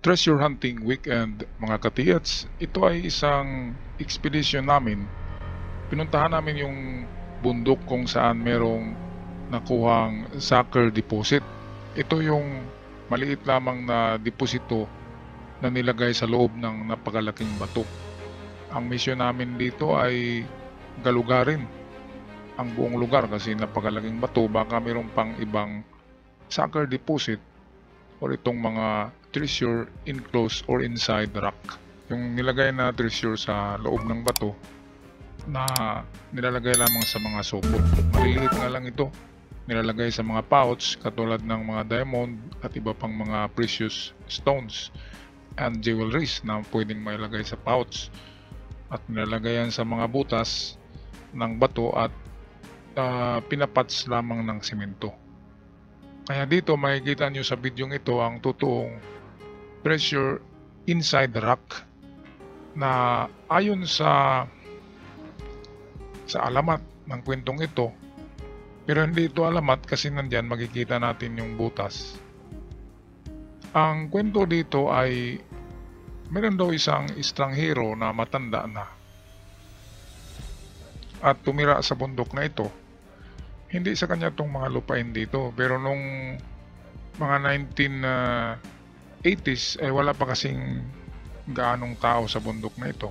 Treasure Hunting Weekend mga katiyats. Ito ay isang expedition namin. Pinuntahan namin yung bundok kung saan merong nakuhang sucker deposit. Ito yung maliit lamang na deposito na nilagay sa loob ng napakalaking bato. Ang misyon namin dito ay galugarin ang buong lugar kasi napakalaking bato. Baka mayroong pang ibang sucker deposit or itong mga treasure enclosed or inside rock. Yung nilagay na treasure sa loob ng bato na nilalagay lamang sa mga supot. Maliliit nga lang ito. Nilalagay sa mga pouch katulad ng mga diamond at iba pang mga precious stones and jewelries na pwedeng mailagay sa pouch. At nilalagay yan sa mga butas ng bato at pinapats lamang ng simento. Kaya dito makikita nyo sa video ito ang totoong treasure inside rock na ayon sa alamat ng kwentong ito, pero hindi ito alamat kasi nandyan makikita natin yung butas. Ang kwento dito ay meron daw isang estranghero na matanda na at tumira sa bundok na ito. Hindi sa kanya itong mga lupain dito, pero nung mga 1980s ay wala pa kasing gaanong tao sa bundok na ito.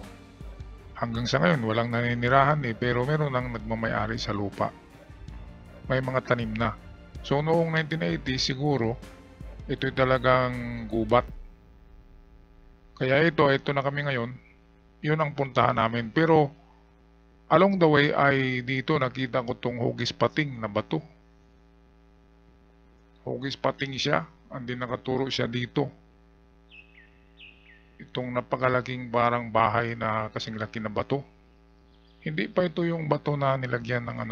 Hanggang sa ngayon walang naninirahan pero meron lang nagmamayari sa lupa. May mga tanim na. So noong 1980 siguro ito'y talagang gubat. Kaya ito na kami ngayon. Yun ang puntahan namin. Pero along the way ay dito nakita ko tong hugis pating na bato. Hugis pating siya. Andin nakaturo siya dito. Itong napakalaking parang bahay na kasing laki na bato. Hindi pa ito yung bato na nilagyan ng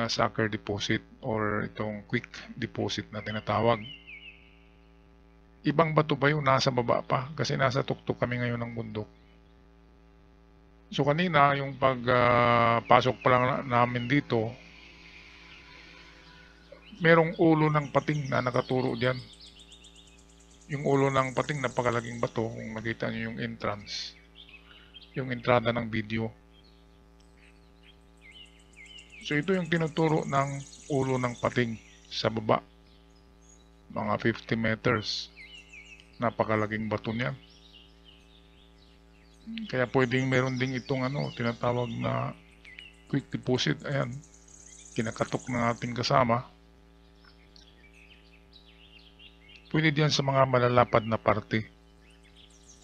sucker deposit or itong quick deposit na tinatawag. Ibang bato pa yun, nasa baba pa kasi nasa tuktok kami ngayon ng bundok. So kanina yung pagpasok pa lang namin dito, merong ulo ng pating na nakaturo diyan. Yung ulo ng pating napakalaking bato, kung nakita nyo yung entrance, yung entrada ng video. So ito yung tinuturo ng ulo ng pating sa baba. Mga 50 meters. Napakalaking bato niyan. Kaya pwedeng meron ding itong tinatawag na quick deposit. Ayan. Kinakatok ng ating kasama. Pwede diyan sa mga malalapad na parte.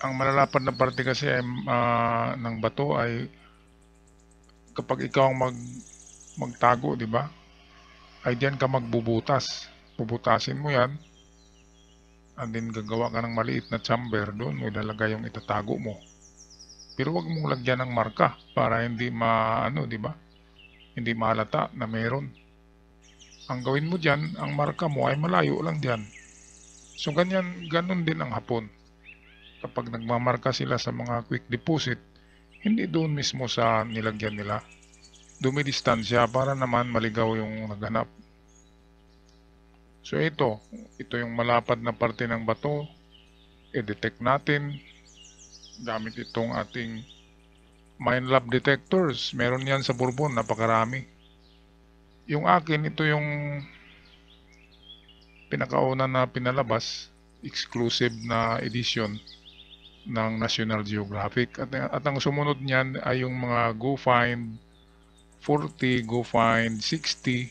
Ang malalapad na parte kasi ay, ng bato ay kapag ikaw ang magtago, di ba? Ay diyan ka magbubutas. Bubutasin mo yan. And then gagawa ka ng maliit na chamber doon. May lalagay yung itatago mo. Pero wag mong lagyan ng marka para hindi di ba? Hindi mahalata na meron. Ang gawin mo diyan, ang marka mo ay malayo lang diyan. So ganun din ang Hapon. Kapag nagmamarka sila sa mga quick deposit, hindi doon mismo sa nilagyan nila. Dumidistansya para naman maligaw yung naghanap. So ito yung malapad na parte ng bato. I-detect natin gamit itong ating Minelab detectors. Meron yan sa Bourbon, napakarami. Yung akin, ito yung pinakauna na pinalabas, exclusive na edition ng National Geographic. At ang sumunod niyan ay yung mga GoFind 40, GoFind 60,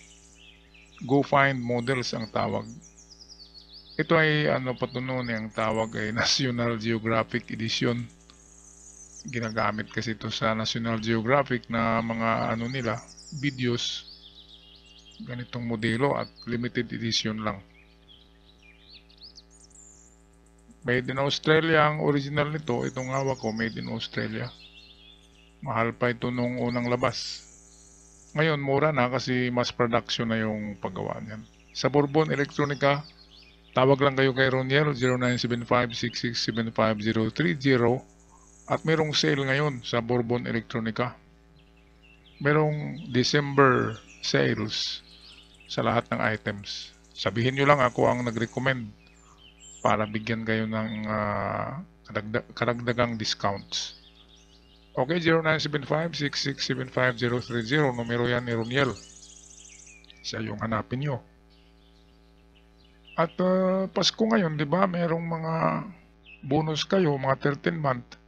GoFind models ang tawag. Ito ay patunoy ang tawag ay National Geographic Edition. Ginagamit kasi ito sa National Geographic na mga nila, videos. Ganitong modelo at limited edition lang. Made in Australia ang original nito. Itong hawak ko, made in Australia. Mahal pa ito nung unang labas. Ngayon, mura na kasi mass production na yung paggawa niyan. Sa Bourbon Electronica, tawag lang kayo kay Roniel 0975-6675-030 at merong sale ngayon sa Bourbon Electronica. Merong December sales sa lahat ng items. Sabihin nyo lang ako ang nag-recommend para bigyan kayo ng karagdagang discounts. Okay, 0975-6675-030. Numero yan ni Roniel. Siya yung hanapin nyo. At Pasko ngayon, di ba? Merong mga bonus kayo, mga 13 month.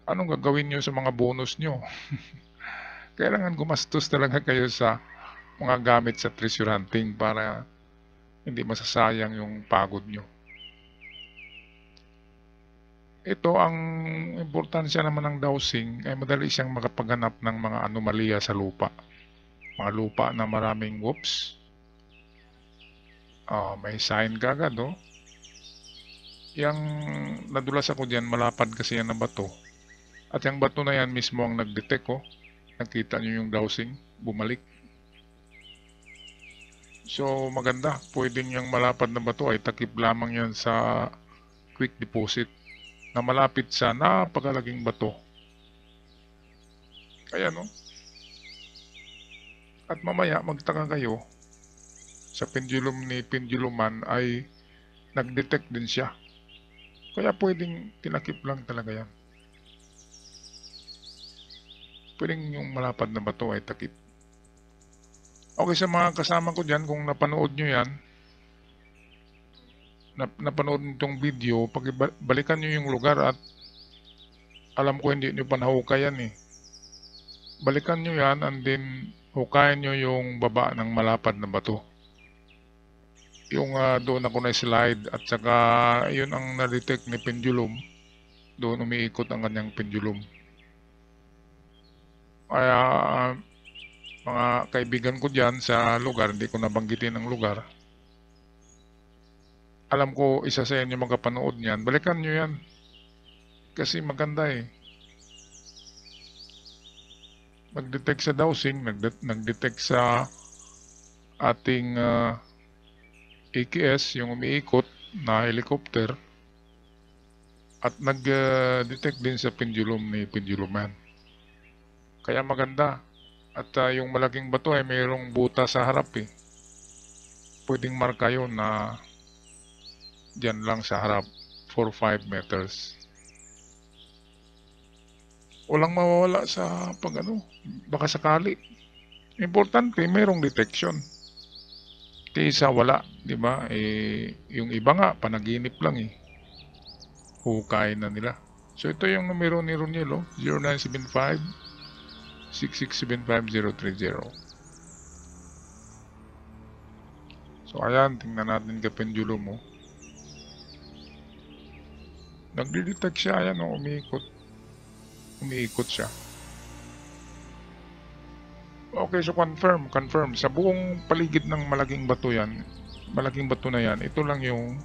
Anong gagawin nyo sa mga bonus nyo? Kailangan gumastos talaga kayo sa mga gamit sa treasure hunting para hindi masasayang yung pagod nyo. Ito, ang importansya naman ng dowsing ay madali siyang makapaganap ng mga anomalya sa lupa. Mga lupa na maraming whoops. May sign kagad, oh. Yang nadulas ako dyan, malapad kasi yan na bato. At yung bato na yan mismo ang nag-detect, oh. Nakita nyo yung dowsing, bumalik. So maganda, pwede niyang malapad na bato ay takip lamang yan sa quick deposit na malapit sa napakalaking bato. Kaya no. At mamaya magtaka kayo, sa pendulum ni Penduluman ay nag-detect din siya. Kaya pwedeng tinakip lang talaga yan. Pwedeng yung malapad na bato ay takip. Okay, sa mga kasama ko dyan, kung napanood nyo yan, napanood nitong video, balikan nyo yung lugar at alam ko hindi nyo pa nahukayan eh. Balikan nyo yan and then hukayan nyo yung baba ng malapad na bato. Yung doon ako na-slide at saka yun ang na-detect ni pendulum. Doon umiikot ang kanyang pendulum. Kaya mga kaibigan ko dyan sa lugar, hindi ko nabanggitin ang lugar. Alam ko isa sa inyo magkapanood niyan. Balikan nyo yan. Kasi maganda eh. Nag-detect sa dowsing, nag-detect sa ating AKS, yung umiikot na helicopter. At nag-detect din sa pendulum ni Penduluman. Kaya maganda. At yung malaking bato ay mayroong buta sa harap eh. Pwedeng marka yun na dyan lang sa harap, 4-5 meters. Walang mawawala sa baka sakali. Importante, mayroong detection. Kaysa wala, di ba? Yung iba nga, panaginip lang eh. Hukay na nila. So ito yung numero ni Roniel, 0975-6675-030. So ayan, tingnan natin ka pendulum mo. Nagdi-detect siya, ayan o, umiikot siya. Okay, so confirm. Sa buong paligid ng malaking bato na yan, ito lang yung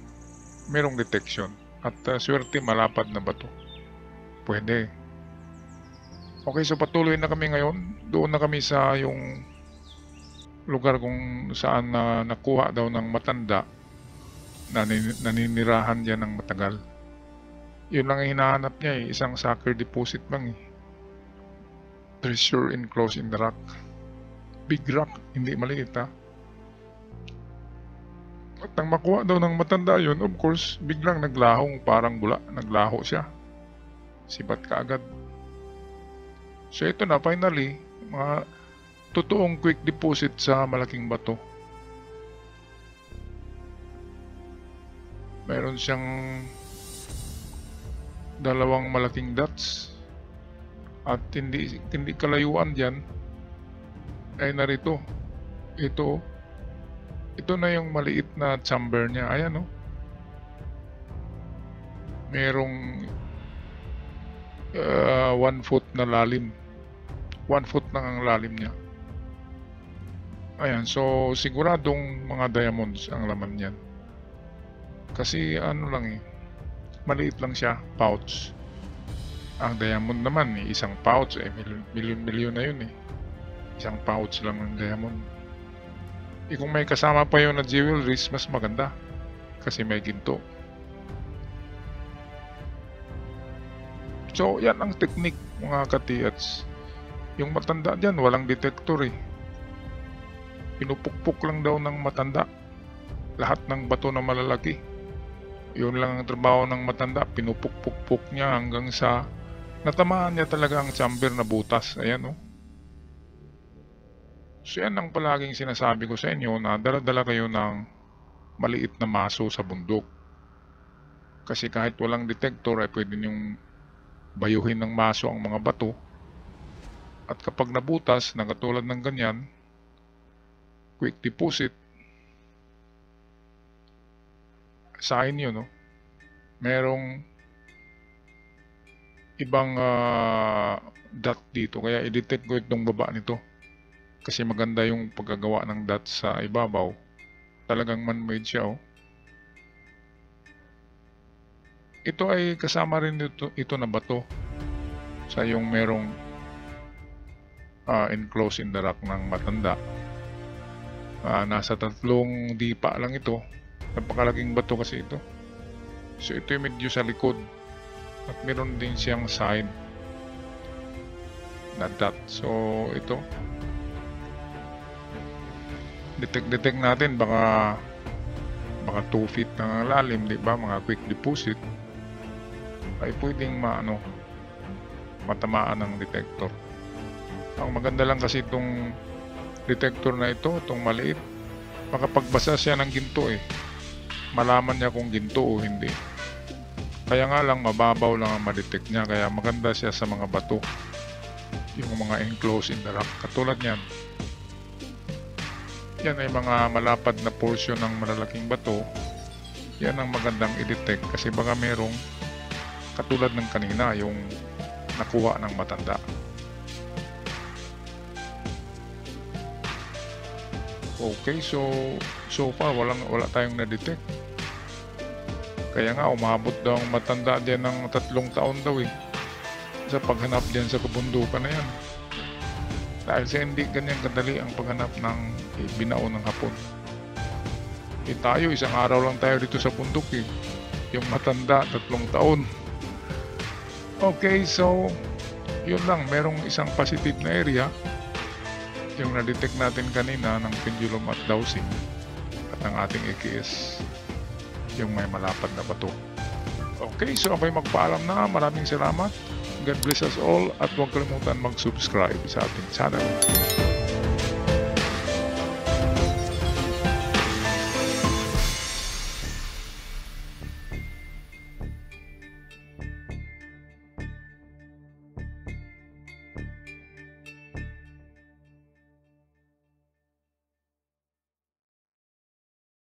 merong detection. At swerte, malapad na bato. Pwede. Okay, so patuloy na kami ngayon. Doon na kami sa yung lugar kung saan nakuha daw ng matanda na naninirahan dyan ng matagal. Yun lang ang hinahanap niya eh. Isang sucker deposit lang eh. Treasure enclosed in the rock. Big rock, hindi maliit ha. At nang makuha daw ng matanda yun, of course, biglang naglahong parang bula. Naglaho siya. Sibat kaagad. So ito na, finally, mga totoong quick deposit sa malaking bato. Meron siyang dalawang malaking dots. At hindi kalayuan dyan ay narito. Ito na yung maliit na chamber niya. Ayan o. Merong 1 foot na lalim. 1 foot lang ang lalim niya. Ayan, so siguradong mga diamonds ang laman niyan. Kasi ano lang eh, maliit lang siya, pouch. Ang diamond naman eh, isang pouch eh, milyon na yun eh. Isang pouch lang ng diamond. Kung may kasama pa yun na jewelries, mas maganda. Kasi may ginto. So, yan ang technique mga katiyats. Yung matanda dyan, walang detector eh. Pinupukpuk lang daw ng matanda lahat ng bato na malalaki. Yun lang ang trabaho ng matanda, pinupuk-puk-puk niya hanggang sa natamaan niya talaga ang chamber na butas. Ayan, oh. So yan ang palaging sinasabi ko sa inyo na dala-dala kayo ng maliit na maso sa bundok. Kasi kahit walang detector ay pwede niyong bayuhin ng maso ang mga bato. At kapag nabutas na katulad ng ganyan, quick deposit, sign yun, no? Merong ibang dot dito, kaya i-detect ko itong baba nito. Kasi maganda yung pagkagawa ng dot sa ibabaw. Talagang man-made siya, oh. Ito ay kasama rin ito na bato sa yung merong enclosed in the rock ng matanda. Nasa 3 dipa lang ito. Napakalaking bato kasi ito. So ito yung medyo sa likod. At meron din siyang sign na dot. So ito, detect natin, baka 2 feet na lalim, di ba? Mga quick deposit ay pwedeng matamaan ng detector. Ang maganda lang kasi itong detector na ito, itong maliit, makapagbasa siya ng ginto, malaman niya kung ginto o hindi. Kaya nga lang mababaw lang ang ma-detect niya, kaya maganda siya sa mga bato, yung mga enclosed in the rock katulad niyan. Yan ay mga malapad na portion ng malalaking bato. Yan ang magandang i-detect kasi baka merong katulad ng kanina, yung nakuha ng matanda. Okay, so far wala tayong na-detect. Kaya nga umabot daw ang matanda diyan ng 3 taon daw sa paghanap diyan sa kabundukan na yan. Dahil sa hindi ganyan kadali ang paghanap ng binao ng hapon. Tayo, isang araw lang tayo dito sa bundok Yung matanda, 3 taon. Okay, so yun lang, merong isang positive na area. Yung na-detect natin kanina ng pendulum at dowsing at ng ating AKS, yung may malapad na bato. Okay, so ako'y magpaalam na. Maraming salamat. God bless us all at huwag kalimutan mag-subscribe sa ating channel.